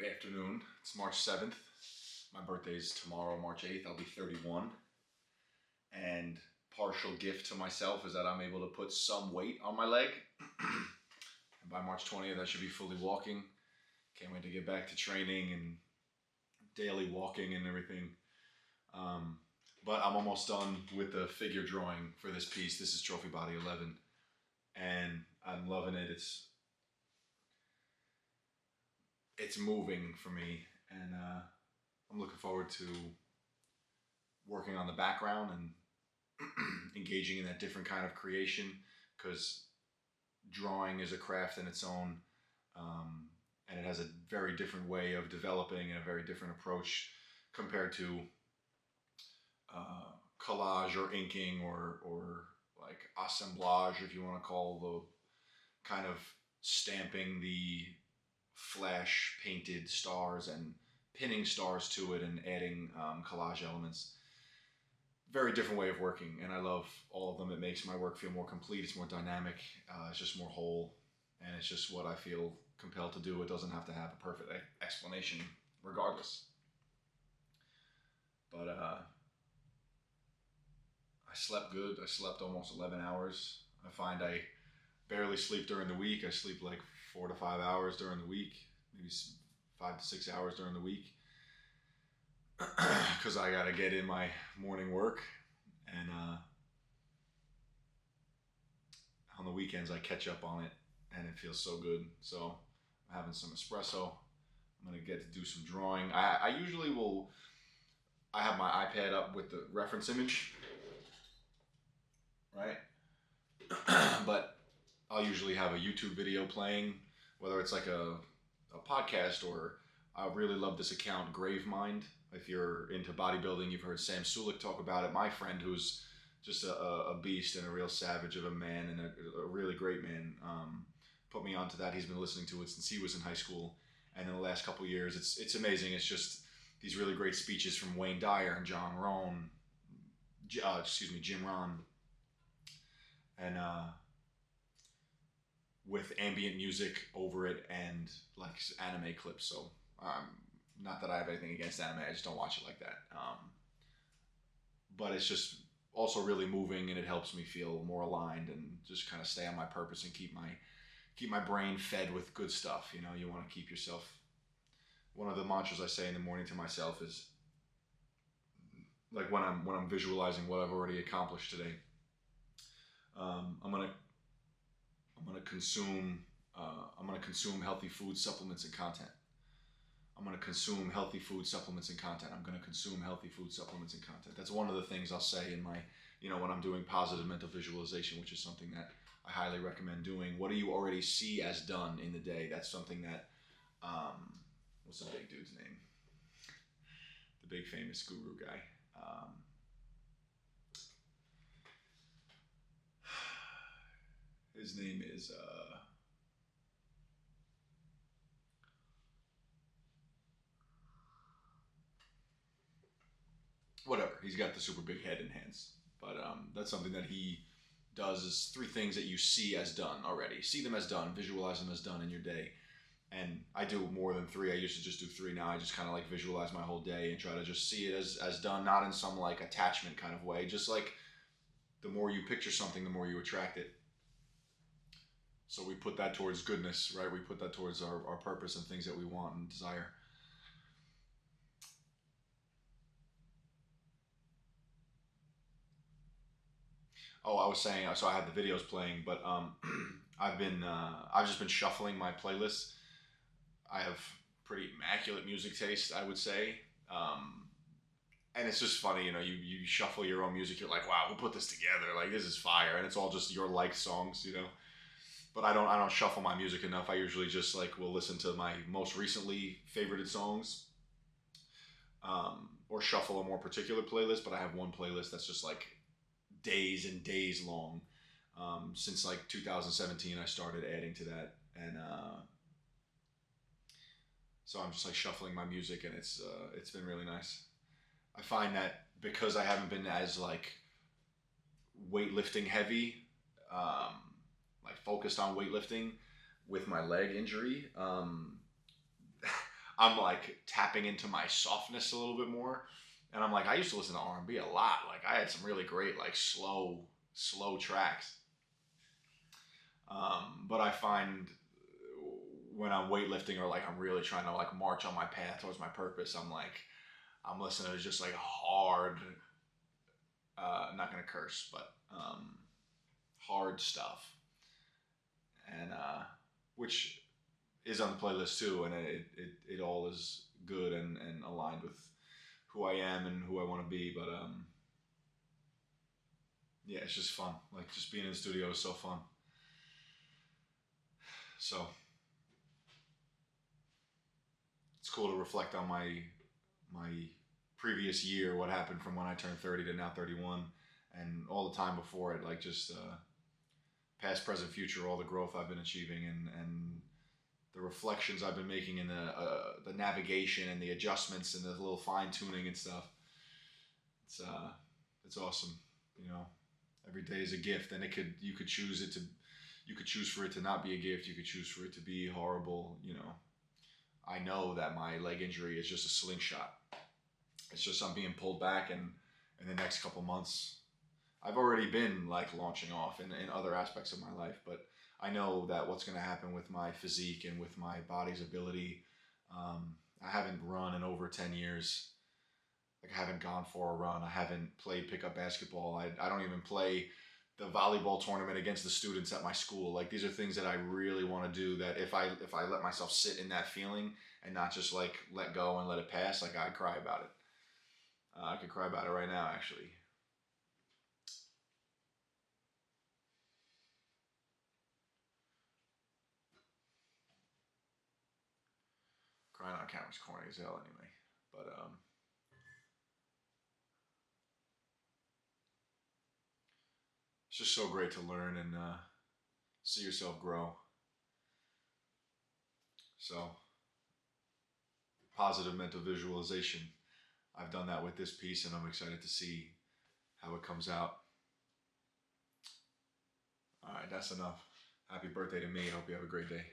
afternoon. It's March 7th. My birthday is tomorrow, March 8th. I'll be 31. And partial gift to myself is that I'm able to put some weight on my leg. And by March 20th, I should be fully walking. Can't wait to get back to training and daily walking and everything. But I'm almost done with the figure drawing for this piece. This is Trophy Body 11. And I'm loving it. It's moving for me, and I'm looking forward to working on the background and engaging in that different kind of creation, because drawing is a craft in its own, and it has a very different way of developing and a very different approach compared to collage or inking or like assemblage, if you want to call the kind of stamping the flash painted stars and pinning stars to it and adding collage elements. Very different way of working, and I love all of them. It makes my work feel more complete. It's more dynamic. It's just more whole, and it's just what I feel compelled to do. It doesn't have to have a perfect explanation regardless. But I slept good. I slept almost 11 hours. I find I barely sleep during the week. I sleep like 4 to 5 hours during the week, maybe 5 to 6 hours during the week, because I gotta get in my morning work, and on the weekends I catch up on it, and it feels so good. So I'm having some espresso. I'm gonna get to do some drawing. I usually will. I have my iPad up with the reference image, right? But I'll usually have a YouTube video playing, whether it's like a podcast, or I really love this account, Gravemind. If you're into bodybuilding, you've heard Sam Sulek talk about it. My friend, who's just a beast and a real savage of a man and a really great man, put me onto that. He's been listening to it since he was in high school, and in the last couple of years, it's amazing. It's just these really great speeches from Wayne Dyer and John Rohn, Jim Rohn, and with ambient music over it and like anime clips. So not that I have anything against anime, I just don't watch it like that. But it's just also really moving, and it helps me feel more aligned and just kind of stay on my purpose and keep my brain fed with good stuff. You know, you want to keep yourself. One of the mantras I say in the morning to myself is, like when I'm visualizing what I've already accomplished today. I'm gonna consume healthy food, supplements, and content. I'm gonna consume healthy food, supplements, and content. I'm gonna consume healthy food, supplements, and content. That's one of the things I'll say in my, when I'm doing positive mental visualization, which is something that I highly recommend doing. What do you already see as done in the day? That's something that, what's the big dude's name? The big famous guru guy. His name is whatever. He's got the super big head and hands, but that's something that he does. Is 3 things that you see as done already. See them as done. Visualize them as done in your day. And I do more than 3. I used to just do 3. Now I just kind of like visualize my whole day and try to just see it as done, not in some like attachment kind of way. Just like the more you picture something, the more you attract it. So we put that towards goodness, right? We put that towards our purpose and things that we want and desire. Oh, I was saying, so I have the videos playing, but I've just been shuffling my playlists. I have pretty immaculate music taste, I would say. And it's just funny, you shuffle your own music. You're like, wow, who put this together? Like, this is fire. And it's all just your liked songs, But I don't shuffle my music enough. I usually just will listen to my most recently favorited songs, or shuffle a more particular playlist. But I have one playlist that's just like days and days long. Since like 2017, I started adding to that, and so I'm just like shuffling my music, and it's been really nice. I find that because I haven't been as like weightlifting heavy, like focused on weightlifting with my leg injury, I'm like tapping into my softness a little bit more. And I'm like, I used to listen to R&B a lot. Like I had some really great like slow tracks. But I find when I'm weightlifting or like I'm really trying to like march on my path towards my purpose, I'm listening to just like hard, not gonna curse, but hard stuff, and which is on the playlist too, and it all is good and aligned with who I am and who I want to be. But yeah, it's just fun. Like just being in the studio is so fun. So it's cool to reflect on my previous year, what happened from when I turned 30 to now 31, and all the time before it, like just past, present, future, all the growth I've been achieving, and the reflections I've been making, and the navigation and the adjustments and the little fine tuning and stuff. It's it's awesome, you know. Every day is a gift, and you could choose it to you could choose for it to not be a gift. You could choose for it to be horrible. You know, I know that my leg injury is just a slingshot. It's just I'm being pulled back, and in the next couple months, I've already been like launching off in other aspects of my life, but I know that what's going to happen with my physique and with my body's ability. I haven't run in over 10 years. Like I haven't gone for a run. I haven't played pickup basketball. I don't even play the volleyball tournament against the students at my school. Like these are things that I really want to do. That if I let myself sit in that feeling and not just like let go and let it pass, like I'd cry about it. I could cry about it right now, actually. Crying on camera's corny as hell, anyway. But it's just so great to learn and see yourself grow. So positive mental visualization. I've done that with this piece, and I'm excited to see how it comes out. All right, that's enough. Happy birthday to me. I hope you have a great day.